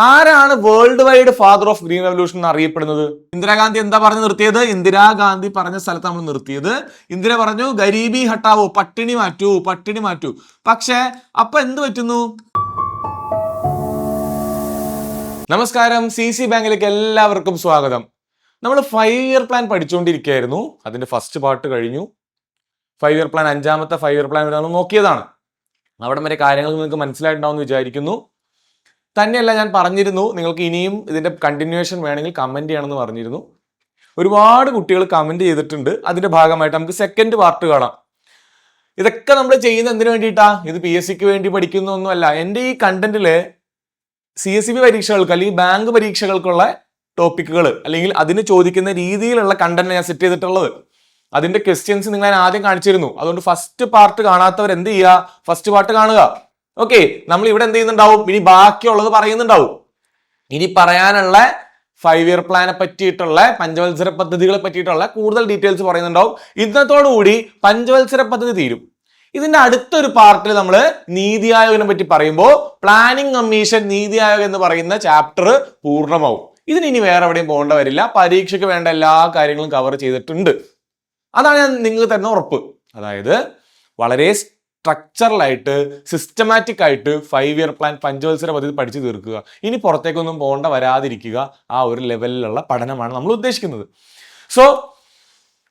ആരാണ് world wide father of green revolution എന്ന് അറിയപ്പെടുന്നത്? ഇന്ദിരാഗാന്ധി എന്താ പറഞ്ഞു നിർത്തിയത്? ഇന്ദിരാഗാന്ധി പറഞ്ഞ സ്ഥലത്ത് നമ്മൾ നിർത്തിയത്. ഇന്ദിര പറഞ്ഞു ഗരീബി ഹട്ടാവോ, പട്ടിണി മാറ്റൂ, പട്ടിണി മാറ്റൂ. പക്ഷേ അപ്പൊ എന്ത് പറ്റുന്നു? നമസ്കാരം, CC ബാങ്കിലേക്ക് എല്ലാവർക്കും സ്വാഗതം. നമ്മൾ 5 ഇയർ പ്ലാൻ പഠിച്ചുകൊണ്ടിരിക്കുകയായിരുന്നു. അതിന്റെ ഫസ്റ്റ് പാർട്ട് കഴിഞ്ഞു. 5 ഇയർ പ്ലാൻ, അഞ്ചാമത്തെ 5 ഇയർ പ്ലാൻ നമ്മൾ നോക്കിയതാണ്. അവിടെ വരെ കാര്യങ്ങൾ നിങ്ങൾക്ക് മനസ്സിലായിട്ടുണ്ടാവും എന്ന് വിചാരിക്കുന്നു. തന്നെയല്ല, ഞാൻ പറഞ്ഞിരുന്നു നിങ്ങൾക്ക് ഇനിയും ഇതിന്റെ കണ്ടിന്യൂവേഷൻ വേണമെങ്കിൽ കമന്റ് ചെയ്യണമെന്ന് പറഞ്ഞിരുന്നു. ഒരുപാട് കുട്ടികൾ കമന്റ് ചെയ്തിട്ടുണ്ട്. അതിന്റെ ഭാഗമായിട്ട് നമുക്ക് സെക്കൻഡ് പാർട്ട് കാണാം. ഇതൊക്കെ നമ്മൾ ചെയ്യുന്ന എന്തിനു വേണ്ടിയിട്ടാ? ഇത് PSCക്ക് വേണ്ടി പഠിക്കുന്നൊന്നുമല്ല. എൻ്റെ ഈ കണ്ടന്റില് CSEB പരീക്ഷകൾക്ക് അല്ലെങ്കിൽ ബാങ്ക് പരീക്ഷകൾക്കുള്ള ടോപ്പിക്കുകൾ അല്ലെങ്കിൽ അതിന് ചോദിക്കുന്ന രീതിയിലുള്ള കണ്ടന്റ് ഞാൻ സെറ്റ് ചെയ്തിട്ടുള്ളത്. അതിന്റെ ക്വസ്റ്റ്യൻസ് നിങ്ങൾ ഞാൻ ആദ്യം കാണിച്ചിരുന്നു. അതുകൊണ്ട് ഫസ്റ്റ് പാർട്ട് കാണാത്തവർ എന്ത് ചെയ്യുക? ഫസ്റ്റ് പാർട്ട് കാണുക. ഓക്കെ, നമ്മൾ ഇവിടെ എന്ത് ചെയ്യുന്നുണ്ടാവും? ഇനി ബാക്കിയുള്ളത് പറയുന്നുണ്ടാവും. ഇനി പറയാനുള്ള 5 ഇയർ പ്ലാനെ പറ്റിയിട്ടുള്ള, പഞ്ചവത്സര പദ്ധതികളെ പറ്റിയിട്ടുള്ള കൂടുതൽ ഡീറ്റെയിൽസ് പറയുന്നുണ്ടാവും. ഇന്നത്തോടുകൂടി പഞ്ചവത്സര പദ്ധതി തീരും. ഇതിന്റെ അടുത്തൊരു പാർട്ടിൽ നമ്മൾ നീതി ആയോഗിനെ പറ്റി പറയുമ്പോൾ പ്ലാനിംഗ് കമ്മീഷൻ, നീതി ആയോഗ് എന്ന് പറയുന്ന ചാപ്റ്റർ പൂർണ്ണമാവും. ഇതിന് ഇനി വേറെ എവിടെയും പോകേണ്ട വരില്ല. പരീക്ഷയ്ക്ക് വേണ്ട എല്ലാ കാര്യങ്ങളും കവർ ചെയ്തിട്ടുണ്ട്. അതാണ് ഞാൻ നിങ്ങൾക്ക് തരുന്ന ഉറപ്പ്. അതായത് വളരെ സ്ട്രക്ചറലായിട്ട്, സിസ്റ്റമാറ്റിക് ആയിട്ട് 5 ഇയർ പ്ലാൻ, പഞ്ചവത്സര പദ്ധതി പഠിച്ചു തീർക്കുക. ഇനി പുറത്തേക്കൊന്നും പോകേണ്ട വരാതിരിക്കുക. ആ ഒരു ലെവലിലുള്ള പഠനമാണ് നമ്മൾ ഉദ്ദേശിക്കുന്നത്. സോ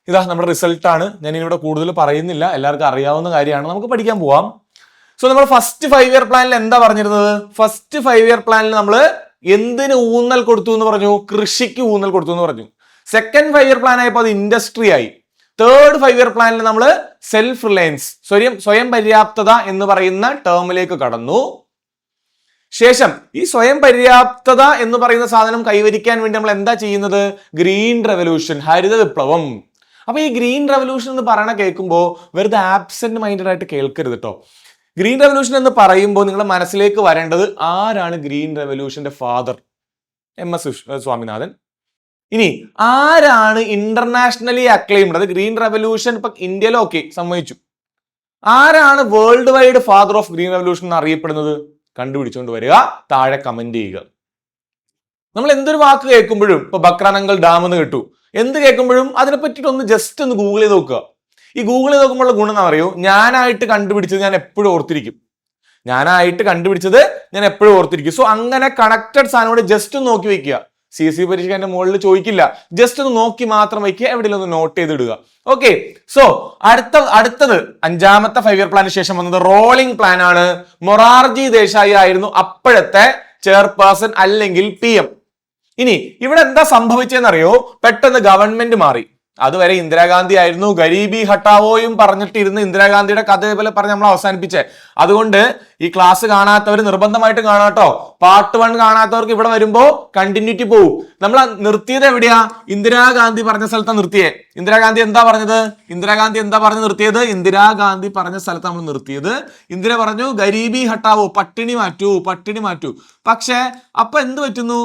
ഇതാ നമ്മുടെ റിസൾട്ടാണ്. ഞാൻ ഇവിടെ കൂടുതൽ പറയുന്നില്ല, എല്ലാവർക്കും അറിയാവുന്ന കാര്യമാണ്. നമുക്ക് പഠിക്കാൻ പോവാം. സോ നമ്മൾ ഫസ്റ്റ് 5 ഇയർ പ്ലാനിൽ എന്താ പറഞ്ഞിരുന്നത്? ഫസ്റ്റ് 5 ഇയർ പ്ലാനിൽ നമ്മൾ എന്തിന് ഊന്നൽ കൊടുത്തു എന്ന് പറഞ്ഞു? കൃഷിക്ക് ഊന്നൽ കൊടുത്തു എന്ന് പറഞ്ഞു. സെക്കൻഡ് 5 ഇയർ പ്ലാൻ ആയപ്പോൾ അത് ഇൻഡസ്ട്രി ആയി. തേർഡ് 5 ഇയർ പ്ലാനിൽ നമ്മൾ സെൽഫ് റിലയൻസ്, സ്വയം പര്യാപ്തത എന്ന് പറയുന്ന ടേമിലേക്ക് കടന്നു. ശേഷം ഈ സ്വയം പര്യാപ്തത എന്ന് പറയുന്ന സാധനം കൈവരിക്കാൻ വേണ്ടി നമ്മൾ എന്താ ചെയ്യുന്നത്? ഗ്രീൻ റെവല്യൂഷൻ, ഹരിത വിപ്ലവം. അപ്പൊ ഈ ഗ്രീൻ റെവല്യൂഷൻ എന്ന് പറയണ കേൾക്കുമ്പോൾ വെറുതെ ആബ്സെന്റ് മൈൻഡഡ് ആയിട്ട് കേൾക്കരുത് കേട്ടോ. ഗ്രീൻ റെവല്യൂഷൻ എന്ന് പറയുമ്പോൾ നിങ്ങളുടെ മനസ്സിലേക്ക് വരേണ്ടത് ആരാണ് ഗ്രീൻ റെവല്യൂഷന്റെ ഫാദർ? MS സ്വാമിനാഥൻ. ഇനി ആരാണ് ഇന്റർനാഷണലി അക്ലെയിംഡ്? അത് ഗ്രീൻ റെവല്യൂഷൻ ഇപ്പൊ ഇന്ത്യയിലോ ഓക്കെ സമ്മതിച്ചു. ആരാണ് world wide father of green revolution എന്ന് അറിയപ്പെടുന്നത്? കണ്ടുപിടിച്ചുകൊണ്ട് വരിക, താഴെ കമന്റ് ചെയ്യുക. നമ്മൾ എന്തൊരു വാക്ക് കേൾക്കുമ്പോഴും, ഇപ്പൊ ബക്രാനങ്കൽ ഡാം എന്ന് കേട്ടു, എന്ത് കേൾക്കുമ്പോഴും അതിനെ പറ്റിയിട്ട് ഒന്ന് ജസ്റ്റ് ഒന്ന് ഗൂഗിൾ ചെയ്ത് നോക്കുക. ഈ ഗൂഗിൾ ചെയ്ത് നോക്കുമ്പോഴുള്ള ഗുണം എന്താ അറിയോ? ഞാനായിട്ട് കണ്ടുപിടിച്ചത് ഞാൻ എപ്പോഴും ഓർത്തിരിക്കും. സോ അങ്ങനെ കണക്റ്റഡ് സാധനോട് ജസ്റ്റ് ഒന്ന് നോക്കി വെക്കുക. CSE പരീക്ഷ എന്റെ മുകളിൽ ചോദിക്കില്ല, ജസ്റ്റ് ഒന്ന് നോക്കി മാത്രം വയ്ക്കുക, എവിടെയെങ്കിലും ഒന്ന് നോട്ട് ചെയ്തിടുക. ഓക്കെ, സോ അടുത്തത് അഞ്ചാമത്തെ 5 ഇയർ പ്ലാന് ശേഷം വന്നത് റോളിംഗ് പ്ലാൻ ആണ്. മൊറാർജി ദേശായി ആയിരുന്നു അപ്പോഴത്തെ ചെയർപേഴ്സൺ അല്ലെങ്കിൽ PM. ഇനി ഇവിടെ എന്താ സംഭവിച്ചതെന്നറിയോ? പെട്ടെന്ന് ഗവൺമെന്റ് മാറി. അതുവരെ ഇന്ദിരാഗാന്ധി ആയിരുന്നു ഗരീബി ഹട്ടാവോയും പറഞ്ഞിട്ടിരുന്ന് ഇന്ദിരാഗാന്ധിയുടെ കഥ പോലെ പറഞ്ഞ് നമ്മൾ അവസാനിപ്പിച്ചേ. അതുകൊണ്ട് ഈ ക്ലാസ് കാണാത്തവർ നിർബന്ധമായിട്ട് കാണാട്ടോ. പാർട്ട് 1 കാണാത്തവർക്ക് ഇവിടെ വരുമ്പോ കണ്ടിന്യൂറ്റി പോവും. നമ്മൾ നിർത്തിയത് എവിടെയാ? ഇന്ദിരാഗാന്ധി പറഞ്ഞ സ്ഥലത്താണ് നിർത്തിയേ. ഇന്ദിരാഗാന്ധി എന്താ പറഞ്ഞത്? ഇന്ദിരാഗാന്ധി പറഞ്ഞ സ്ഥലത്ത് നമ്മൾ നിർത്തിയത്. ഇന്ദിര പറഞ്ഞു ഗരീബി ഹട്ടാവോ, പട്ടിണി മാറ്റൂ, പട്ടിണി മാറ്റൂ. പക്ഷെ അപ്പൊ എന്ത് പറ്റുന്നു?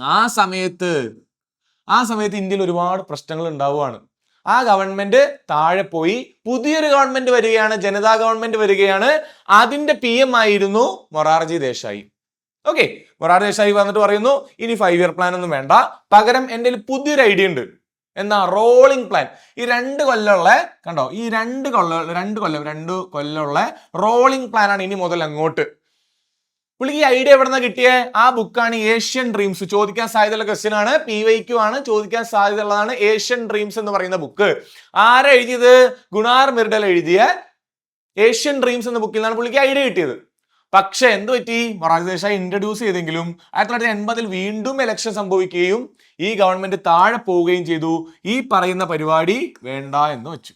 ആ സമയത്ത് ഇന്ത്യയിൽ ഒരുപാട് പ്രശ്നങ്ങൾ ഉണ്ടാവുകയാണ്. ആ ഗവൺമെന്റ് താഴെ പോയി, പുതിയൊരു ഗവൺമെന്റ് വരികയാണ്, ജനതാ ഗവൺമെന്റ് വരികയാണ്. അതിന്റെ PM ആയിരുന്നു മൊറാർജി ദേശായി. ഓക്കെ, മൊറാർജി ദേശായി വന്നിട്ട് പറയുന്നു ഇനി 5 ഇയർ പ്ലാൻ ഒന്നും വേണ്ട, പകരം എൻ്റെ പുതിയൊരു ഐഡിയ ഉണ്ട്. എന്നാ? Rolling plan. ഈ 2 കൊല്ലമുള്ള കണ്ടോ, ഈ 2 കൊല്ലമുള്ള റോളിംഗ് പ്ലാൻ ആണ് ഇനി മുതൽ അങ്ങോട്ട്. പുള്ളിക്ക് ഈ ഐഡിയ എവിടെ നിന്നാ കിട്ടിയേ? ആ ബുക്കാണ് ഏഷ്യൻ ഡ്രീംസ്. ചോദിക്കാൻ സാധ്യതയുള്ള ക്വസ്റ്റ്യൻ ആണ്, PYQ ആണ്, ചോദിക്കാൻ സാധ്യതയുള്ളതാണ് ഏഷ്യൻ ഡ്രീംസ് എന്ന് പറയുന്ന ബുക്ക്. ആരാ എഴുതിയത്? ഗുണാർ മിർഡൽ എഴുതിയ ഏഷ്യൻ ഡ്രീംസ് എന്ന ബുക്കിൽ നിന്നാണ് പുള്ളിക്ക് ഐഡിയ കിട്ടിയത്. പക്ഷെ എന്ത് പറ്റി? മൊറാർജി ദേശായി ഇൻട്രൊഡ്യൂസ് ചെയ്തെങ്കിലും 1980 വീണ്ടും ഇലക്ഷൻ സംഭവിക്കുകയും ഈ ഗവൺമെന്റ് താഴെ പോവുകയും ചെയ്തു. ഈ പറയുന്ന പരിപാടി വേണ്ട എന്ന് വെച്ചു.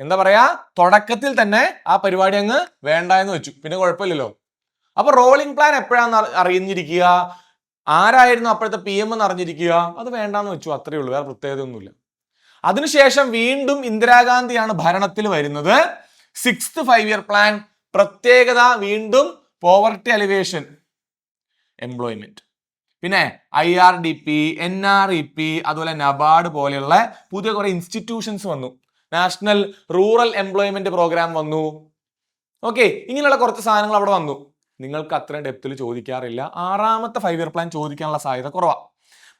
എന്താ പറയാ? തുടക്കത്തിൽ തന്നെ ആ പരിപാടി അങ്ങ് വേണ്ട എന്ന് വെച്ചു. പിന്നെ കുഴപ്പമില്ലല്ലോ. അപ്പൊ റോളിംഗ് പ്ലാൻ എപ്പോഴാന്ന് അറിഞ്ഞിരിക്കുക, ആരായിരുന്നു അപ്പോഴത്തെ PM എന്ന് അറിഞ്ഞിരിക്കുക, അത് വേണ്ടാന്ന് വെച്ചു. അത്രയേ ഉള്ളൂ, വേറെ പ്രത്യേകത ഒന്നുമില്ല. അതിനുശേഷം വീണ്ടും ഇന്ദിരാഗാന്ധിയാണ് ഭരണത്തിൽ വരുന്നത്. 6th 5 ഇയർ പ്ലാൻ പ്രത്യേകത വീണ്ടും പോവർട്ടി അലിവേഷൻ, എംപ്ലോയ്മെന്റ്, പിന്നെ IRDP, NREP, അതുപോലെ നബാർഡ് പോലെയുള്ള പുതിയ കുറെ ഇൻസ്റ്റിറ്റ്യൂഷൻസ് വന്നു. നാഷണൽ റൂറൽ എംപ്ലോയ്മെന്റ് പ്രോഗ്രാം വന്നു. ഓക്കെ, ഇങ്ങനെയുള്ള കുറച്ച് സാധനങ്ങൾ അവിടെ വന്നു. നിങ്ങൾക്ക് അത്രയും ഡെപ്തിൽ ചോദിക്കാറില്ല. 6ാമത്തെ 5 ഇയർ പ്ലാൻ ചോദിക്കാനുള്ള സാധ്യത കുറവാണ്.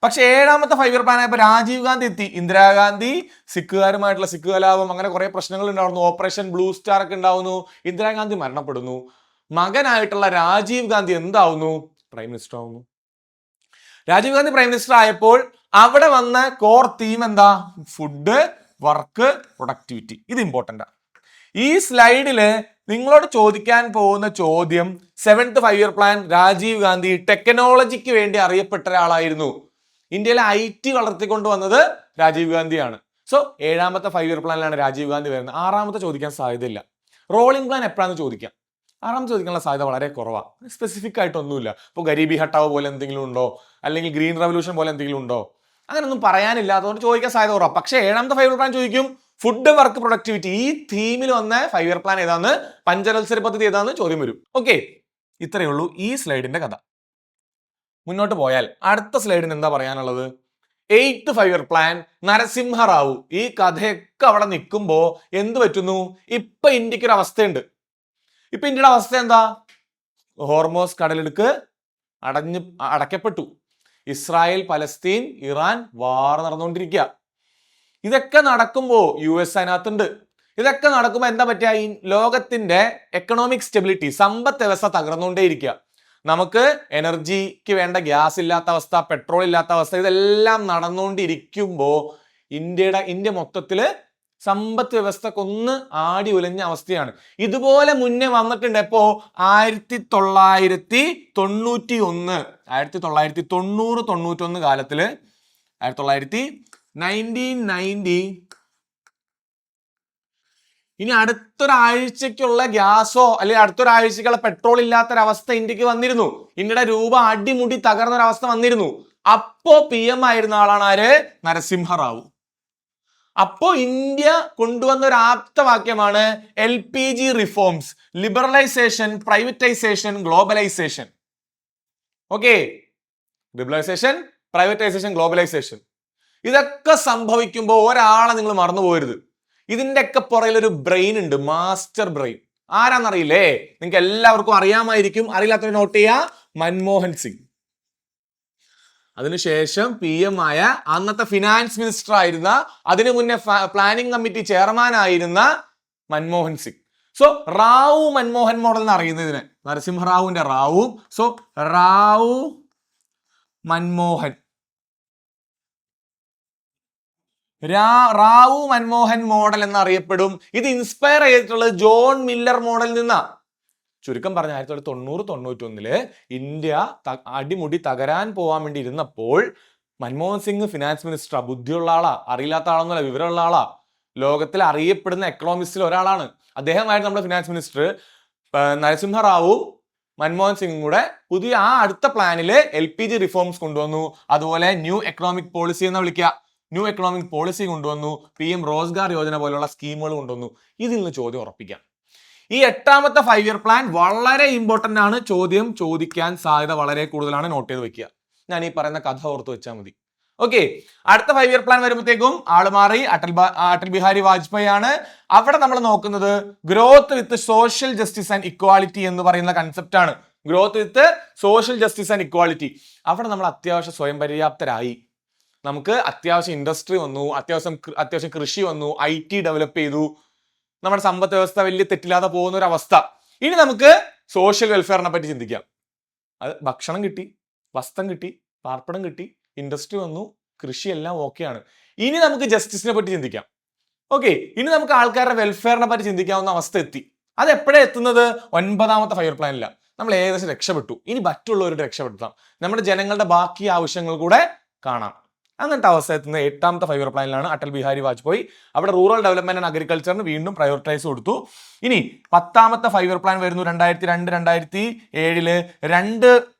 പക്ഷെ 7ാമത്തെ 5 ഇയർ പ്ലാൻ ആയപ്പോൾ രാജീവ് ഗാന്ധി എത്തി. ഇന്ദിരാഗാന്ധി സിഖുകാരുമായിട്ടുള്ള സിഖ് കലാപം, അങ്ങനെ കുറെ പ്രശ്നങ്ങൾ ഉണ്ടാവുന്നു. ഓപ്പറേഷൻ ബ്ലൂ സ്റ്റാർ ഒക്കെ ഉണ്ടാവുന്നു. ഇന്ദിരാഗാന്ധി മരണപ്പെടുന്നു. മകനായിട്ടുള്ള രാജീവ് ഗാന്ധി എന്താവുന്നു? പ്രൈം മിനിസ്റ്റർ ആവുന്നു. രാജീവ് ഗാന്ധി പ്രൈം മിനിസ്റ്റർ ആയപ്പോൾ അവിടെ വന്ന കോർ തീം എന്താ? Food, work, productivity. ഇത് ഇമ്പോർട്ടൻ്റ് ആണ്. ഈ സ്ലൈഡില് നിങ്ങളോട് ചോദിക്കാൻ പോകുന്ന ചോദ്യം 7th 5 year plan Rajeev Gandhi ടെക്നോളജിക്ക് വേണ്ടി അറിയപ്പെട്ട ഒരാളായിരുന്നു. ഇന്ത്യയിലെ IT വളർത്തിക്കൊണ്ടുവന്നത് Rajeev ഗാന്ധിയാണ്. So 7ാമത്തെ 5 year പ്ലാനിലാണ് Rajeev Gandhi വരുന്നത്. 6ാമത്തെ ചോദിക്കാൻ സാധ്യതയില്ല. റോളിംഗ് പ്ലാൻ എപ്പോഴാണെന്ന് ചോദിക്കാം. 6ാമത്തെ ചോദിക്കാനുള്ള സാധ്യത വളരെ കുറവാണ്. സ്പെസിഫിക് ആയിട്ടൊന്നുമില്ല. ഇപ്പോൾ ഗരീബി ഹട്ടാവ് പോലെ എന്തെങ്കിലും ഉണ്ടോ, അല്ലെങ്കിൽ ഗ്രീൻ റവല്യൂഷൻ പോലെ എന്തെങ്കിലും ഉണ്ടോ, അങ്ങനെയൊന്നും പറയാനില്ലാത്തതുകൊണ്ട് ചോദിക്കാൻ സാധ്യത കുറവാണ്. പക്ഷേ 7ാമത്തെ 5 ഇയർ പ്ലാൻ ചോദിക്കും. ഫുഡ്, വർക്ക്, പ്രൊഡക്ടിവിറ്റി, ഈ തീമിൽ വന്ന 5 ഇയർ പ്ലാൻ ഏതാന്ന്, പഞ്ചവത്സര പദ്ധതി ഏതാന്ന് ചോദ്യം വരും. ഓക്കെ, ഇത്രയേ ഉള്ളൂ ഈ സ്ലൈഡിന്റെ കഥ. മുന്നോട്ട് പോയാൽ അടുത്ത സ്ലൈഡിന് എന്താ പറയാനുള്ളത്? 8th 5 year plan Narasimha Rao. ഈ കഥയൊക്കെ അവിടെ നിൽക്കുമ്പോൾ എന്ത് പറ്റുന്നു? ഇപ്പൊ ഇന്ത്യക്ക് ഒരു അവസ്ഥയുണ്ട്. ഇപ്പൊ ഇന്ത്യയുടെ അവസ്ഥ എന്താ? ഹോർമോസ് കടലിടുക്ക് അടയ്ക്കപ്പെട്ടു. ഇസ്രായേൽ, പലസ്തീൻ, ഇറാൻ വാർ നടന്നുകൊണ്ടിരിക്കുക. ഇതൊക്കെ നടക്കുമ്പോൾ US അതിനകത്തുണ്ട്. ഇതൊക്കെ നടക്കുമ്പോൾ എന്താ പറ്റുക? ഈ ലോകത്തിന്റെ എക്കണോമിക് സ്റ്റെബിലിറ്റി, സമ്പദ് വ്യവസ്ഥ തകർന്നുകൊണ്ടേയിരിക്കുക. നമുക്ക് എനർജിക്ക് വേണ്ട ഗ്യാസ് ഇല്ലാത്ത അവസ്ഥ, പെട്രോൾ ഇല്ലാത്ത അവസ്ഥ, ഇതെല്ലാം നടന്നുകൊണ്ടിരിക്കുമ്പോൾ ഇന്ത്യ മൊത്തത്തില് സമ്പദ് വ്യവസ്ഥക്കൊന്ന് ആടി ഉലഞ്ഞ അവസ്ഥയാണ്. ഇതുപോലെ മുന്നേ വന്നിട്ടുണ്ട്. എപ്പോ? 1990 കാലത്തില് 1990 ഇനി അടുത്തൊരാഴ്ചക്കുള്ള ഗ്യാസോ അല്ലെങ്കിൽ അടുത്തൊരാഴ്ചക്കുള്ള പെട്രോൾ ഇല്ലാത്തൊരവസ്ഥ ഇന്ത്യക്ക് വന്നിരുന്നു. ഇന്ത്യയുടെ രൂപ അടിമുടി തകർന്നൊരവസ്ഥ വന്നിരുന്നു. അപ്പോ PM ആയിരുന്ന ആളാണ് ആര്? നരസിംഹറാവു. അപ്പോ ഇന്ത്യ കൊണ്ടുവന്ന ഒരു ആപ്തവാക്യമാണ് LPG reforms, liberalisation, privatisation, globalisation. Okay, liberalisation, privatisation, globalisation. ഇതൊക്കെ സംഭവിക്കുമ്പോൾ ഒരാളെ നിങ്ങൾ മറന്നുപോകരുത്. ഇതിന്റെ ഒക്കെ പുറകിൽ ഒരു ബ്രെയിൻ ഉണ്ട്, മാസ്റ്റർ ബ്രെയിൻ. ആരാന്നറിയില്ലേ? നിങ്ങൾക്ക് എല്ലാവർക്കും അറിയാമായിരിക്കും. അറിയില്ലാത്തവർ നോട്ട് ചെയ്യുക. മൻമോഹൻ സിംഗ്. അതിനുശേഷം PM ആയ അന്നത്തെ ഫിനാൻസ് മിനിസ്റ്റർ ആയിരുന്ന, അതിനു മുന്നേ പ്ലാനിംഗ് കമ്മിറ്റി ചെയർമാൻ ആയിരുന്ന മൻമോഹൻ സിംഗ്. സോ റാവു മൻമോഹൻ മോഡൽ എന്ന് അറിയുന്നതിന് നരസിംഹറാവുവിന്റെ റാവു. സോ റാവു മൻമോഹൻ, റാവു മൻമോഹൻ മോഡൽ എന്നറിയപ്പെടും. ഇത് ഇൻസ്പയർ ചെയ്തിട്ടുള്ളത് ജോൺ മില്ലർ മോഡലിൽ നിന്നാ. ചുരുക്കം പറഞ്ഞ 1990-91 ഇന്ത്യ അടിമുടി തകരാൻ പോവാൻ വേണ്ടി ഇരുന്നപ്പോൾ മൻമോഹൻ സിംഗ് ഫിനാൻസ് മിനിസ്റ്റർ. ബുദ്ധിയുള്ള ആളാ, അറിയില്ലാത്ത ആളൊന്നുമല്ല, വിവരമുള്ള ആളാ. ലോകത്തിൽ അറിയപ്പെടുന്ന എക്കണോമിസ്റ്റിൽ ഒരാളാണ്. അദ്ദേഹമായിരുന്നു നമ്മുടെ ഫിനാൻസ് മിനിസ്റ്റർ. നരസിംഹറാവു മൻമോഹൻ സിംഗും കൂടെ പുതിയ അടുത്ത പ്ലാനിൽ LPG റിഫോംസ് കൊണ്ടുവന്നു. അതുപോലെ ന്യൂ എക്കണോമിക് പോളിസി എന്ന് വിളിക്കുക, ന്യൂ എക്കണോമിക് പോളിസി കൊണ്ടുവന്നു. PM റോസ്ഗാർ യോജന പോലുള്ള സ്കീമുകൾ കൊണ്ടുവന്നു. ഇതിൽ നിന്ന് ചോദ്യം ഉറപ്പിക്കാം. ഈ 8ാമത്തെ 5 ഇയർ പ്ലാൻ വളരെ ഇമ്പോർട്ടന്റ് ആണ്. ചോദ്യം ചോദിക്കാൻ സാധ്യത വളരെ കൂടുതലാണ്. നോട്ട് ചെയ്ത് വെക്കുക. ഞാൻ ഈ പറയുന്ന കഥ ഓർത്ത് വെച്ചാൽ മതി. ഓക്കെ, അടുത്ത 5 ഇയർ പ്ലാൻ വരുമ്പോഴത്തേക്കും ആള് മാറി. അടൽ ബിഹാരി വാജ്പേയി ആണ്. അവിടെ നമ്മൾ നോക്കുന്നത് growth with social justice and equality എന്ന് പറയുന്ന കൺസെപ്റ്റ് ആണ്. Growth with social justice and equality. അവിടെ നമ്മൾ അത്യാവശ്യം സ്വയം പര്യാപ്തരായി. നമുക്ക് അത്യാവശ്യം ഇൻഡസ്ട്രി വന്നു, അത്യാവശ്യം കൃഷി വന്നു, IT ഡെവലപ്പ് ചെയ്തു. നമ്മുടെ സമ്പദ് വ്യവസ്ഥ വലിയ തെറ്റില്ലാതെ പോകുന്ന ഒരു അവസ്ഥ. ഇനി നമുക്ക് സോഷ്യൽ വെൽഫെയറിനെ പറ്റി ചിന്തിക്കാം. അത് ഭക്ഷണം കിട്ടി, വസ്ത്രം കിട്ടി, പാർപ്പിടം കിട്ടി, ഇൻഡസ്ട്രി വന്നു, കൃഷിയെല്ലാം ഓക്കെയാണ്. ഇനി നമുക്ക് ജസ്റ്റിസിനെ പറ്റി ചിന്തിക്കാം. ഓക്കെ, ഇനി നമുക്ക് ആൾക്കാരുടെ വെൽഫെയറിനെ പറ്റി ചിന്തിക്കാവുന്ന അവസ്ഥ എത്തി. അത് എപ്പോഴാണ് എത്തുന്നത്? 9ാമത്തെ 5 ഇയർ പ്ലാനില്ല. നമ്മൾ ഏകദേശം രക്ഷപ്പെട്ടു. ഇനി മറ്റുള്ളവരുടെ രക്ഷപ്പെടുത്താം. നമ്മുടെ ജനങ്ങളുടെ ബാക്കി ആവശ്യങ്ങൾ കൂടെ കാണാം. അങ്ങനത്തെ അവസ്ഥ എത്തുന്ന 8ാമത്തെ 5 ഇയർ പ്ലാനിലാണ് അടൽ ബിഹാരി വാജ്പേയി. അവിടെ റൂറൽ ഡെവലപ്മെന്റ് ആൻഡ് അഗ്രികൾച്ചറിന് വീണ്ടും പ്രയോറിറ്റൈസ് കൊടുത്തു. ഇനി 10ാമത്തെ 5 ഇയർ പ്ലാൻ വരുന്നു 2002-2007. 2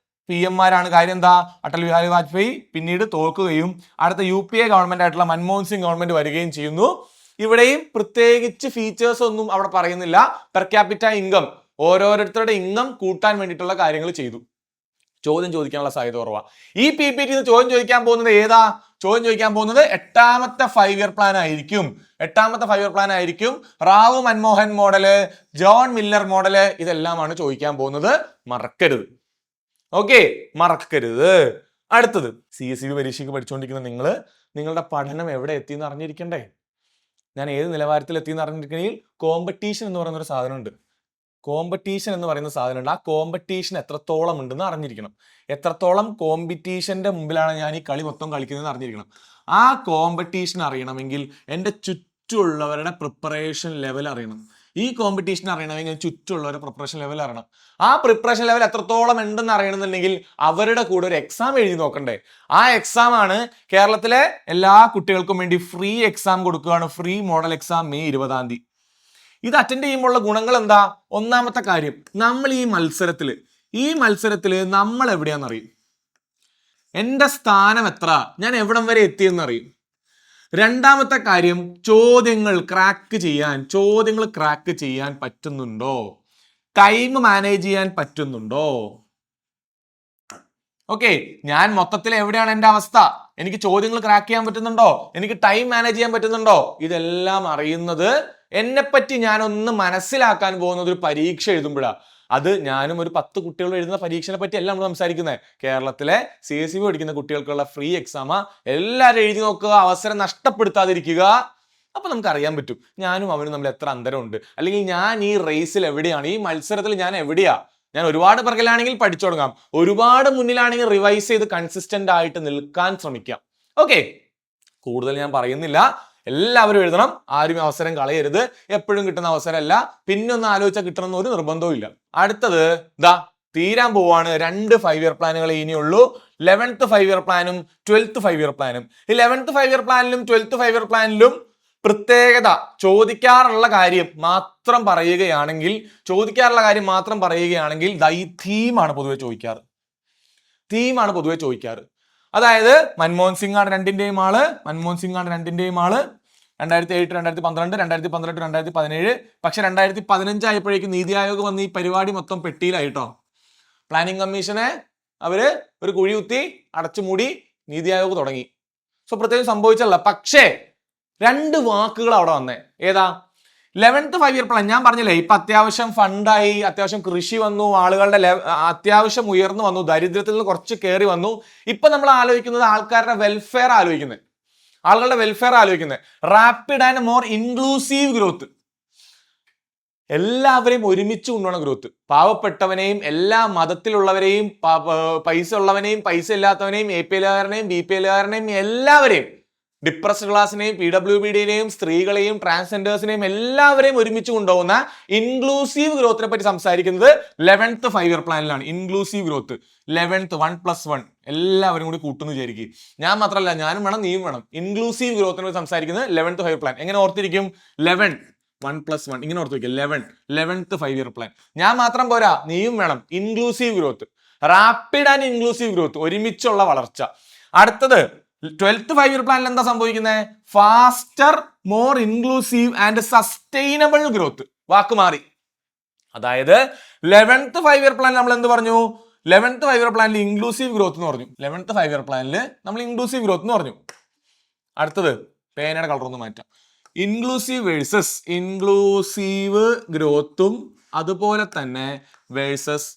PM-മാരാണ്. കാര്യം എന്താ? അടൽ ബിഹാരി വാജ്പേയി പിന്നീട് തോൽക്കുകയും അടുത്ത UPA ഗവൺമെന്റ് ആയിട്ടുള്ള മൻമോഹൻ സിംഗ് ഗവൺമെന്റ് വരികയും ചെയ്യുന്നു. ഇവിടെയും പ്രത്യേകിച്ച് ഫീച്ചേഴ്സ് ഒന്നും അവിടെ പറയുന്നില്ല. പെർ ക്യാപിറ്റ ഇൻകം, ഓരോരുത്തരുടെ ഇൻകം കൂട്ടാൻ വേണ്ടിയിട്ടുള്ള കാര്യങ്ങൾ ചെയ്തു. ചോദ്യം ചോദിക്കാനുള്ള സാധ്യത കുറവാണ്. ഈ PPT ചോദ്യം ചോദിക്കാൻ പോകുന്നത് ഏതാ? ചോദ്യം ചോദിക്കാൻ പോകുന്നത് 8ാമത്തെ 5 ഇയർ പ്ലാൻ ആയിരിക്കും. 8ാമത്തെ 5 ഇയർ പ്ലാൻ ആയിരിക്കും. Rao Manmohan model, John Miller model, ഇതെല്ലാമാണ് ചോദിക്കാൻ പോകുന്നത്. മറക്കരുത്. ഓക്കെ, മറക്കരുത്. അടുത്തത്, CSEB പരീക്ഷയ്ക്ക് പഠിച്ചുകൊണ്ടിരിക്കുന്ന നിങ്ങളുടെ പഠനം എവിടെ എത്തിയെന്ന് അറിഞ്ഞിരിക്കണ്ടേ? ഞാൻ ഏത് നിലവാരത്തിൽ എത്തിയെന്ന് അറിഞ്ഞിരിക്കണമെങ്കിൽ കോമ്പറ്റീഷൻ എന്ന് പറയുന്ന ഒരു സാധനമുണ്ട്. കോമ്പറ്റീഷൻ എന്ന് പറയുന്ന സാധനമുണ്ട്. ആ കോമ്പറ്റീഷൻ എത്രത്തോളം ഉണ്ടെന്ന് അറിഞ്ഞിരിക്കണം. എത്രത്തോളം കോമ്പറ്റീഷന്റെ മുമ്പിലാണ് ഞാൻ ഈ കളി മൊത്തം കളിക്കുന്നതെന്ന് അറിഞ്ഞിരിക്കണം. ആ കോമ്പറ്റീഷൻ അറിയണമെങ്കിൽ എൻ്റെ ചുറ്റുമുള്ളവരുടെ പ്രിപ്പറേഷൻ ലെവൽ അറിയണം. ഈ കോമ്പറ്റീഷൻ അറിയണമെങ്കിൽ ചുറ്റുമുള്ളവരുടെ പ്രിപ്പറേഷൻ ലെവൽ അറിയണം. ആ പ്രിപ്പറേഷൻ ലെവൽ എത്രത്തോളം ഉണ്ടെന്ന് അറിയണമെന്നുണ്ടെങ്കിൽ അവരുടെ കൂടെ ഒരു എക്സാം എഴുതി നോക്കണ്ടേ? ആ എക്സാം ആണ് കേരളത്തിലെ എല്ലാ കുട്ടികൾക്കും വേണ്ടി ഫ്രീ എക്സാം കൊടുക്കുകയാണ്. ഫ്രീ മോഡൽ എക്സാം മെയ് 20-ാം തീയതി. ഇത് അറ്റൻഡ് ചെയ്യുമ്പോഴുള്ള ഗുണങ്ങൾ എന്താ? ഒന്നാമത്തെ കാര്യം, നമ്മൾ ഈ മത്സരത്തിൽ നമ്മൾ എവിടെയാണെന്നറിയും. എൻ്റെ സ്ഥാനം എത്ര, ഞാൻ എവിടം വരെ എത്തിയെന്നറിയും. രണ്ടാമത്തെ കാര്യം, ചോദ്യങ്ങൾ ക്രാക്ക് ചെയ്യാൻ പറ്റുന്നുണ്ടോ? ടൈം മാനേജ് ചെയ്യാൻ പറ്റുന്നുണ്ടോ? ഓക്കെ, ഞാൻ മൊത്തത്തിൽ എവിടെയാണ് എൻ്റെ അവസ്ഥ? എനിക്ക് ചോദ്യങ്ങൾ ക്രാക്ക് ചെയ്യാൻ പറ്റുന്നുണ്ടോ? എനിക്ക് ടൈം മാനേജ് ചെയ്യാൻ പറ്റുന്നുണ്ടോ? ഇതെല്ലാം അറിയുന്നത് എന്നെപ്പറ്റി ഞാനൊന്ന് മനസ്സിലാക്കാൻ പോകുന്നത് ഒരു പരീക്ഷ എഴുതുമ്പോഴാണ്. അത് ഞാനും ഒരു 10 കുട്ടികൾ എഴുതുന്ന പരീക്ഷയെ പറ്റിയല്ല നമ്മൾ സംസാരിക്കുന്നത്. കേരളത്തിലെ CSEB പഠിക്കുന്ന കുട്ടികൾക്കുള്ള ഫ്രീ എക്സാമാ. എല്ലാവരും എഴുതി നോക്കുക, അവസരം നഷ്ടപ്പെടുത്താതിരിക്കുക. അപ്പൊ നമുക്ക് അറിയാൻ പറ്റും ഞാനും അവനും തമ്മിൽ എത്ര അന്തരമുണ്ട്, അല്ലെങ്കിൽ ഞാൻ ഈ റേസിൽ എവിടെയാണ്, ഈ മത്സരത്തിൽ ഞാൻ എവിടെയാ. ഞാൻ ഒരുപാട് പിറകിലാണെങ്കിൽ പഠിച്ചു തുടങ്ങാം, ഒരുപാട് മുന്നിലാണെങ്കിൽ റിവൈസ് ചെയ്ത് കൺസിസ്റ്റന്റ് ആയിട്ട് നിൽക്കാൻ ശ്രമിക്കാം. ഓക്കെ, കൂടുതൽ ഞാൻ പറയുന്നില്ല. എല്ലാവരും എഴുതണം, ആരും അവസരം കളയരുത്. എപ്പോഴും കിട്ടുന്ന അവസരമല്ല, പിന്നെ ഒന്ന് ആലോചിച്ചാൽ കിട്ടണമെന്ന് ഒരു നിർബന്ധവും ഇല്ല. അടുത്തത് തീരാൻ പോവാണ്. 2 5 ഇയർ പ്ലാനുകൾ ഇനിയുള്ളൂ. 11th 5 ഇയർ പ്ലാനും 12th 5 ഇയർ പ്ലാനും. ഈ 11th 5 ഇയർ പ്ലാനിലും 12th 5 ഇയർ പ്ലാനിലും പ്രത്യേകത, ചോദിക്കാറുള്ള കാര്യം മാത്രം പറയുകയാണെങ്കിൽ ഈ തീമാണ് പൊതുവെ ചോദിക്കാറ്. അതായത് മൻമോഹൻ സിംഗ് ആണ് രണ്ടിന്റെയും ആള്. 2007, 2012, 2018, 2017. പക്ഷെ 2015 ആയപ്പോഴേക്കും നീതി ആയോഗ് വന്ന് ഈ പരിപാടി മൊത്തം പെട്ടിയിലായിട്ടോ. പ്ലാനിംഗ് കമ്മീഷനെ അവര് ഒരു കുഴി കുത്തി അടച്ചുമൂടി നീതി ആയോഗ് തുടങ്ങി. സോ പ്രത്യേകം സംഭവിച്ചല്ല. പക്ഷേ 2 വാക്കുകൾ അവിടെ വന്നേ. ഏതാ? 11th 5 year plan. ഞാൻ പറഞ്ഞില്ലേ, ഇപ്പൊ അത്യാവശ്യം ഫണ്ടായി, അത്യാവശ്യം കൃഷി വന്നു, ആളുകളുടെ അത്യാവശ്യം ഉയർന്നു വന്നു, ദരിദ്രത്തിൽ നിന്ന് കുറച്ച് കയറി വന്നു. ഇപ്പൊ നമ്മൾ ആലോചിക്കുന്നത് ആൾക്കാരുടെ വെൽഫെയർ ആലോചിക്കുന്നത്. Rapid and more inclusive growth. എല്ലാവരെയും ഒരുമിച്ച് കൊണ്ടുപോകണം ഗ്രോത്ത്. പാവപ്പെട്ടവനെയും, എല്ലാ മതത്തിലുള്ളവരെയും, പൈസ ഉള്ളവനെയും പൈസ ഇല്ലാത്തവനെയും, APLകാരനെയും BPLകാരനെയും, എല്ലാവരെയും, ഡിപ്രസ്ഡ് ക്ലാസിനെയും PWBDനെയും സ്ത്രീകളെയും ട്രാൻസ്ജെൻഡേഴ്സിനെയും എല്ലാവരെയും ഒരുമിച്ച് കൊണ്ടുപോകുന്ന ഇൻക്ലൂസീവ് ഗ്രോത്തിനെ പറ്റി സംസാരിക്കുന്നത് 11th 5 year പ്ലാനിലാണ്. Inclusive growth 11th 1+1 എല്ലാവരും കൂടി കൂട്ടുന്നു വിചാരിക്കും. ഞാൻ മാത്രമല്ല, ഞാനും വേണം, നീയും വേണം. ഇൻക്ലൂസീവ് ഗ്രോത്തിനെ പറ്റി സംസാരിക്കുന്നത് 11th 5 ഇയർ പ്ലാൻ. എങ്ങനെ ഓർത്തിരിക്കും? 11 1+1 ഇങ്ങനെ ഓർത്ത് വയ്ക്കുക. 11th 5 year plan. ഞാൻ മാത്രം പോരാ, നീയും വേണം. Inclusive growth, rapid and inclusive growth, ഒരുമിച്ചുള്ള വളർച്ച. അടുത്തത് 12th 5 ഇയർ പ്ലാനിൽ എന്താ സംഭവിക്കുന്നത്? Faster, more inclusive and sustainable growth. വാക്ക് മാറി. അതായത് 11th 5 ഇയർ പ്ലാനിൽ നമ്മൾ എന്ത് പറഞ്ഞു? 11th 5 ഇയർ പ്ലാനിൽ ഇൻക്ലൂസീവ് ഗ്രോത്ത് എന്ന് പറഞ്ഞു. 11th 5 ഇയർ പ്ലാനിൽ നമ്മൾ ഇൻക്ലൂസീവ് ഗ്രോത്ത് എന്ന് പറഞ്ഞു. അടുത്തത്, പേനയുടെ കളർ ഒന്ന് മാറ്റാം. ഇൻക്ലൂസീവ് ഗ്രോത്തും അതുപോലെ തന്നെ വേഴ്സസ്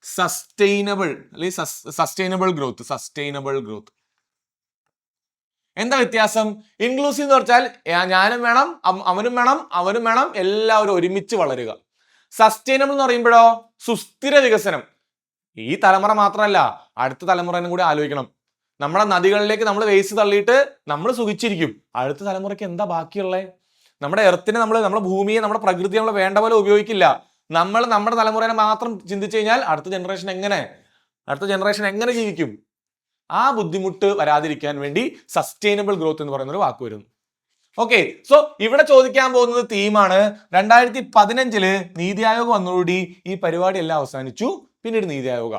സസ്റ്റൈനബിൾ അല്ലെങ്കിൽ സസ്റ്റൈനബിൾ ഗ്രോത്ത്. എന്താ വ്യത്യാസം? ഇൻക്ലൂസീവ് എന്ന് പറഞ്ഞാൽ ഞാനും വേണം, അവനും വേണം, എല്ലാവരും ഒരുമിച്ച് വളരുക. സസ്റ്റൈനബിൾ എന്ന് പറയുമ്പോഴോ സുസ്ഥിര വികസനം. ഈ തലമുറ മാത്രമല്ല, അടുത്ത തലമുറയും കൂടി ആലോചിക്കണം. നമ്മുടെ നദികളിലേക്ക് നമ്മൾ വേസ്റ്റ് തള്ളിയിട്ട് നമ്മൾ സുഖിച്ചിരിക്കും. അടുത്ത തലമുറയ്ക്ക് എന്താ ബാക്കിയുള്ളത്? നമ്മുടെ എർത്തിനെ, നമ്മുടെ ഭൂമിയെ, നമ്മുടെ പ്രകൃതിയെ നമ്മൾ വേണ്ട പോലെ ഉപയോഗിക്കില്ല. നമ്മൾ നമ്മുടെ തലമുറയെ മാത്രം ചിന്തിച്ചു കഴിഞ്ഞാൽ അടുത്ത ജനറേഷൻ എങ്ങനെ ജീവിക്കും? ആ ബുദ്ധിമുട്ട് വരാതിരിക്കാൻ വേണ്ടി സസ്റ്റൈനബിൾ ഗ്രോത്ത് എന്ന് പറയുന്ന ഒരു വാക്ക് വരുന്നു. ഓക്കെ, സോ ഇവിടെ ചോദിക്കാൻ പോകുന്നത് തീമാണ്. 2015 നീതി ആയോഗ് വന്നതോടുകൂടി ഈ പരിപാടി എല്ലാം അവസാനിച്ചു. പിന്നീട് നീതി ആയോഗ.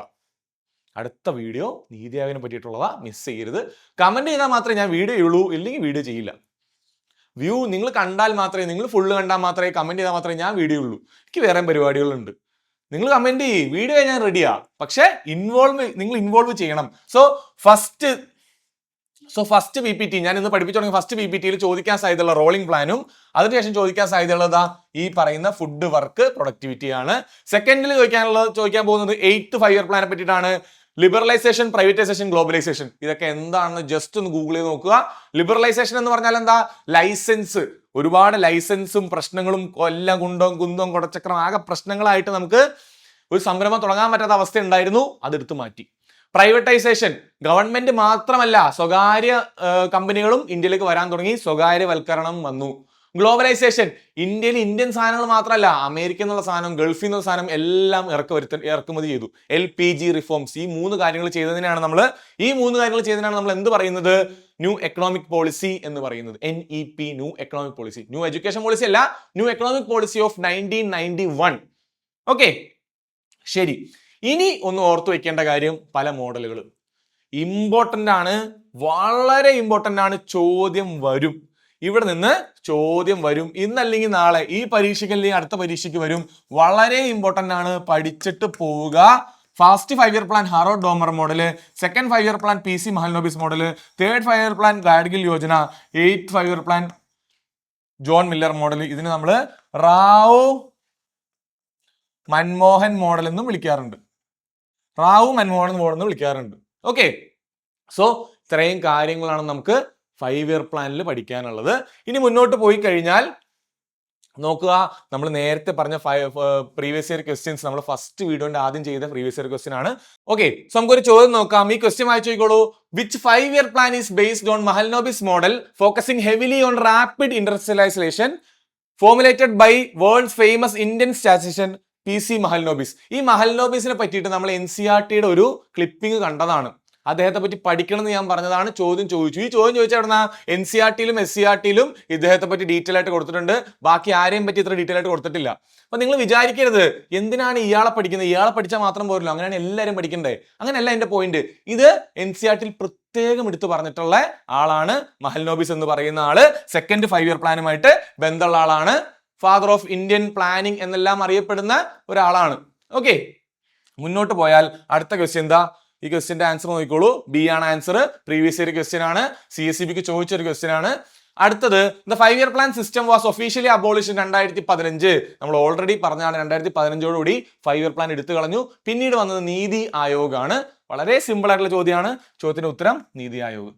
അടുത്ത വീഡിയോ നീതി ആയോഗിനെ പറ്റിയിട്ടുള്ളതാ, മിസ് ചെയ്യരുത്. കമന്റ് ചെയ്താൽ മാത്രമേ ഞാൻ വീഡിയോ ചെയ്യുള്ളൂ, ഇല്ലെങ്കിൽ വീഡിയോ ചെയ്യില്ല. നിങ്ങൾ കണ്ടാൽ മാത്രമേ, നിങ്ങൾ ഫുള്ള് കണ്ടാൽ മാത്രമേ, കമന്റ് ചെയ്താൽ മാത്രമേ ഞാൻ വീഡിയോ ഉള്ളൂ. എനിക്ക് വേറെ പരിപാടികളുണ്ട്. നിങ്ങൾ കമന്റ് ചെയ്യും, വീഡിയോ ഞാൻ റെഡിയാ, പക്ഷെ നിങ്ങൾ ഇൻവോൾവ് ചെയ്യണം. ഫസ്റ്റ് PPT ഞാൻ ഇന്ന് പഠിപ്പിച്ചു തുടങ്ങിയ ഫസ്റ്റ് PPTയിൽ ചോദിക്കാൻ സാധ്യതയുള്ള റോളിംഗ് പ്ലാനും അതിനുശേഷം ചോദിക്കാൻ സാധ്യതയുള്ളതാ ഈ പറയുന്ന ഫുഡ് വർക്ക് പ്രൊഡക്ടിവിറ്റിയാണ്. സെക്കൻഡിൽ ചോദിക്കാൻ പോകുന്നത് 8th 5 ഇയർ പ്ലാനെ പറ്റിയിട്ടാണ്. ലിബറലൈസേഷൻ, പ്രൈവറ്റൈസേഷൻ, ഗ്ലോബലൈസേഷൻ, ഇതൊക്കെ എന്താണെന്ന് ജസ്റ്റ് ഒന്ന് ഗൂഗിൾ ചെയ്ത് നോക്കുക. ലിബറലൈസേഷൻ എന്ന് പറഞ്ഞാൽ എന്താ? ലൈസൻസ്, ഒരുപാട് ലൈസൻസും പ്രശ്നങ്ങളും എല്ലാം കുന്തവും കുടച്ചക്രം ആകെ പ്രശ്നങ്ങളായിട്ട് നമുക്ക് ഒരു സംരംഭം തുടങ്ങാൻ പറ്റാത്ത അവസ്ഥ ഉണ്ടായിരുന്നു, അതെടുത്ത് മാറ്റി. പ്രൈവറ്റൈസേഷൻ, ഗവൺമെന്റ് മാത്രമല്ല സ്വകാര്യ കമ്പനികളും ഇന്ത്യയിലേക്ക് വരാൻ തുടങ്ങി, സ്വകാര്യവൽക്കരണം വന്നു. ഗ്ലോബലൈസേഷൻ, ഇന്ത്യൻ സാധനങ്ങൾ മാത്രമല്ല, അമേരിക്കയിൽ നിന്നുള്ള സാധനം, ഗൾഫിൽ നിന്നുള്ള സാധനം എല്ലാം ഇറക്കുമതി ചെയ്തു. LPG റിഫോംസ്, ഈ മൂന്ന് കാര്യങ്ങൾ ചെയ്തതിനാണ് നമ്മൾ എന്ത് പറയുന്നത്? ന്യൂ എക്കണോമിക് പോളിസി എന്ന് പറയുന്നത്. NEP, new economic policy. New education policy അല്ല, new economic policy of 1991. Okay, ശരി. ഇനി ഒന്ന് ഓർത്തു വെക്കേണ്ട കാര്യം, പല മോഡലുകൾ ഇമ്പോർട്ടൻ്റ് ആണ്, വളരെ ഇമ്പോർട്ടൻ്റ് ആണ്. ചോദ്യം വരും, ഇവിടെ നിന്ന് ചോദ്യം വരും, ഇന്നല്ലെങ്കിൽ നാളെ, ഈ പരീക്ഷയ്ക്ക് അല്ലെങ്കിൽ അടുത്ത പരീക്ഷയ്ക്ക് വരും. വളരെ ഇമ്പോർട്ടൻ്റ് ആണ്, പഠിച്ചിട്ട് പോവുക. First 5 year plan Harrod Domar model, second 5 year plan PC Mahalanobis model, third 5 year plan Gadgil Yojana, 8th 5 year plan John Miller model. ഇതിന് നമ്മൾ റാവു മൻമോഹൻ മോഡൽ എന്നും വിളിക്കാറുണ്ട്. ഓക്കെ, സോ ഇത്രയും കാര്യങ്ങളാണ് നമുക്ക് 5 ഇയർ പ്ലാനിൽ പഠിക്കാനുള്ളത്. ഇനി മുന്നോട്ട് പോയി കഴിഞ്ഞാൽ നോക്കുക, നമ്മൾ നേരത്തെ പറഞ്ഞ പ്രീവിയസ് ഇയർ ക്വസ്റ്റ്യൻസ്, നമ്മൾ ഫസ്റ്റ് വീഡിയോന്റെ ആദ്യം ചെയ്ത പ്രീവിയസ് ഇയർ ക്വസ്റ്റ്യൻ ആണ്. ഓക്കെ, സോ നമുക്കൊരു ചോദ്യം നോക്കാം. ഈ ക്വസ്റ്റ്യൻ വായിച്ചു നോക്കിക്കോളൂ. Which 5 year plan is based on Mahalanobis model focusing heavily on rapid industrialisation formulated by world's famous Indian statistician PC Mahalanobis. ഈ മഹൽനോബിസിനെ പറ്റിയിട്ട് നമ്മൾ NCERTയുടെ ഒരു ക്ലിപ്പിംഗ് കണ്ടതാണ്. അദ്ദേഹത്തെ പറ്റി പഠിക്കണം എന്ന് ഞാൻ പറഞ്ഞതാണ്. ചോദ്യം ചോദിച്ചു. ഈ ചോദ്യം ചോദിച്ചാൽ എവിടുന്ന? NCERTയിലും SCERTയിലും ഇദ്ദേഹത്തെ പറ്റി ഡീറ്റെയിൽ ആയിട്ട് കൊടുത്തിട്ടുണ്ട്. ബാക്കി ആരെയും പറ്റി ഇത്ര ഡീറ്റെയിൽ ആയിട്ട് കൊടുത്തിട്ടില്ല. അപ്പൊ നിങ്ങൾ വിചാരിക്കരുത് എന്തിനാണ് ഇയാളെ പഠിക്കുന്നത്, ഇയാളെ പഠിച്ചാൽ മാത്രം പോരല്ലോ, അങ്ങനെയാണ് എല്ലാവരും പഠിക്കണ്ടേ. അങ്ങനെയല്ല എന്റെ പോയിന്റ്. ഇത് NCERTയിൽ പ്രത്യേകം എടുത്തു പറഞ്ഞിട്ടുള്ള ആളാണ് മഹൽനോബിസ് എന്ന് പറയുന്ന ആള്. സെക്കൻഡ് 5 ഇയർ പ്ലാനുമായിട്ട് ബന്ധമുള്ള ആളാണ്. ഫാദർ ഓഫ് ഇന്ത്യൻ പ്ലാനിങ് എന്നെല്ലാം അറിയപ്പെടുന്ന ഒരാളാണ്. ഓക്കെ, മുന്നോട്ട് പോയാൽ അടുത്ത ക്വസ്റ്റ്യൻ എന്താ? ഈ ക്വസ്റ്റ്യന്റെ ആൻസർ നോക്കിക്കോളൂ. B ആണ് ആൻസർ. പ്രീവിയസ് ഇയർ ക്വസ്റ്റ്യൻ ആണ്, CSEBക്ക് ചോദിച്ചൊരു ക്വസ്റ്റ്യൻ ആണ്. അടുത്തത്, the 5 year plan system was officially abolished 2015. നമ്മൾ ഓൾറെഡി പറഞ്ഞാണ് 2015ഓടുകൂടി 5 ഇയർ പ്ലാൻ എടുത്തു കളഞ്ഞു. പിന്നീട് വന്നത് നീതി ആയോഗ് ആണ്. വളരെ സിമ്പിൾ ആയിട്ടുള്ള ചോദ്യമാണ്. ചോദ്യത്തിന്റെ ഉത്തരം നീതി ആയോഗ്.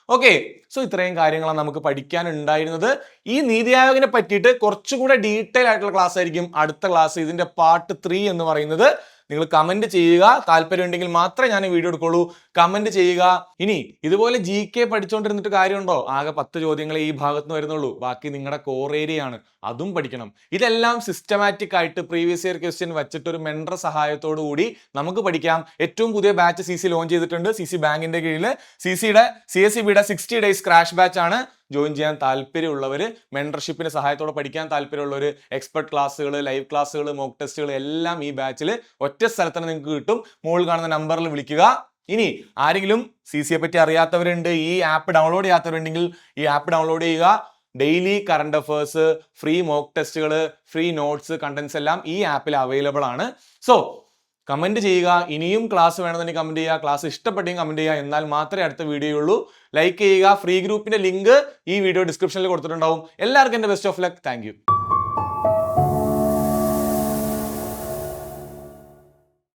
ഓക്കെ, സോ ഇത്രയും കാര്യങ്ങളാണ് നമുക്ക് പഠിക്കാനുണ്ടായിരുന്നത്. ഈ നീതി ആയോഗിനെ പറ്റിയിട്ട് കുറച്ചുകൂടെ ഡീറ്റെയിൽ ആയിട്ടുള്ള ക്ലാസ് ആയിരിക്കും അടുത്ത ക്ലാസ്. ഇതിന്റെ പാർട്ട് 3 എന്ന് പറയുന്നത്. നിങ്ങൾ കമന്റ് ചെയ്യുക, താല്പര്യം ഉണ്ടെങ്കിൽ മാത്രമേ ഞാൻ വീഡിയോ എടുക്കുള്ളൂ. കമന്റ് ചെയ്യുക. ഇനി ഇതുപോലെ GK പഠിച്ചുകൊണ്ടിരുന്നിട്ട് കാര്യമുണ്ടോ? ആകെ 10 ചോദ്യങ്ങളെ ഈ ഭാഗത്ത് നിന്ന് വരുന്നുള്ളൂ, ബാക്കി നിങ്ങളുടെ കോർ ഏരിയ ആണ്, അതും പഠിക്കണം. ഇതെല്ലാം സിസ്റ്റമാറ്റിക് ആയിട്ട് പ്രീവിയസ് ഇയർ ക്വസ്റ്റ്യൻ വെച്ചിട്ട് ഒരു മെന്റർ സഹായത്തോടു കൂടി നമുക്ക് പഠിക്കാം. ഏറ്റവും പുതിയ ബാച്ച് CC ലോഞ്ച് ചെയ്തിട്ടുണ്ട്. CC ബാങ്കിന്റെ കീഴിൽ CSEBയുടെ 60 ഡേയ്സ് ക്രാഷ് ബാച്ച് ആണ്. ജോയിൻ ചെയ്യാൻ താല്പര്യമുള്ളവർ, മെന്റർഷിപ്പിന്റെ സഹായത്തോടെ പഠിക്കാൻ താല്പര്യമുള്ളവർ, എക്സ്പെർട്ട് ക്ലാസ്സുകൾ, ലൈവ് ക്ലാസ്സുകൾ, മോക്ക് ടെസ്റ്റുകൾ എല്ലാം ഈ ബാച്ചിൽ ഒറ്റ സ്ഥലത്ത് തന്നെ നിങ്ങൾക്ക് കിട്ടും. മുകളിൽ കാണുന്ന നമ്പറിൽ വിളിക്കുക. ഇനി ആരെങ്കിലും CCയെ പറ്റി അറിയാത്തവരുണ്ട്, ഈ ആപ്പ് ഡൗൺലോഡ് ചെയ്യാത്തവരുണ്ടെങ്കിൽ ഈ ആപ്പ് ഡൗൺലോഡ് ചെയ്യുക. Daily current affairs, free mock ടെസ്റ്റുകൾ, ഫ്രീ നോട്ട്സ്, കണ്ടന്റ്സ് എല്ലാം ഈ ആപ്പിൽ അവൈലബിൾ ആണ്. സോ കമന്റ് ചെയ്യുക. ഇനിയും ക്ലാസ് വേണമെന്നുണ്ടെങ്കിൽ കമന്റ് ചെയ്യുക. ക്ലാസ് ഇഷ്ടപ്പെട്ടെങ്കിൽ കമന്റ് ചെയ്യുക. എന്നാൽ മാത്രമേ അടുത്ത വീഡിയോ ഉള്ളൂ. ലൈക്ക് ചെയ്യുക. ഫ്രീ ഗ്രൂപ്പിന്റെ ലിങ്ക് ഈ വീഡിയോ ഡിസ്ക്രിപ്ഷനിൽ കൊടുത്തിട്ടുണ്ടാവും. എല്ലാവർക്കും എൻ്റെ best of luck. Thank you.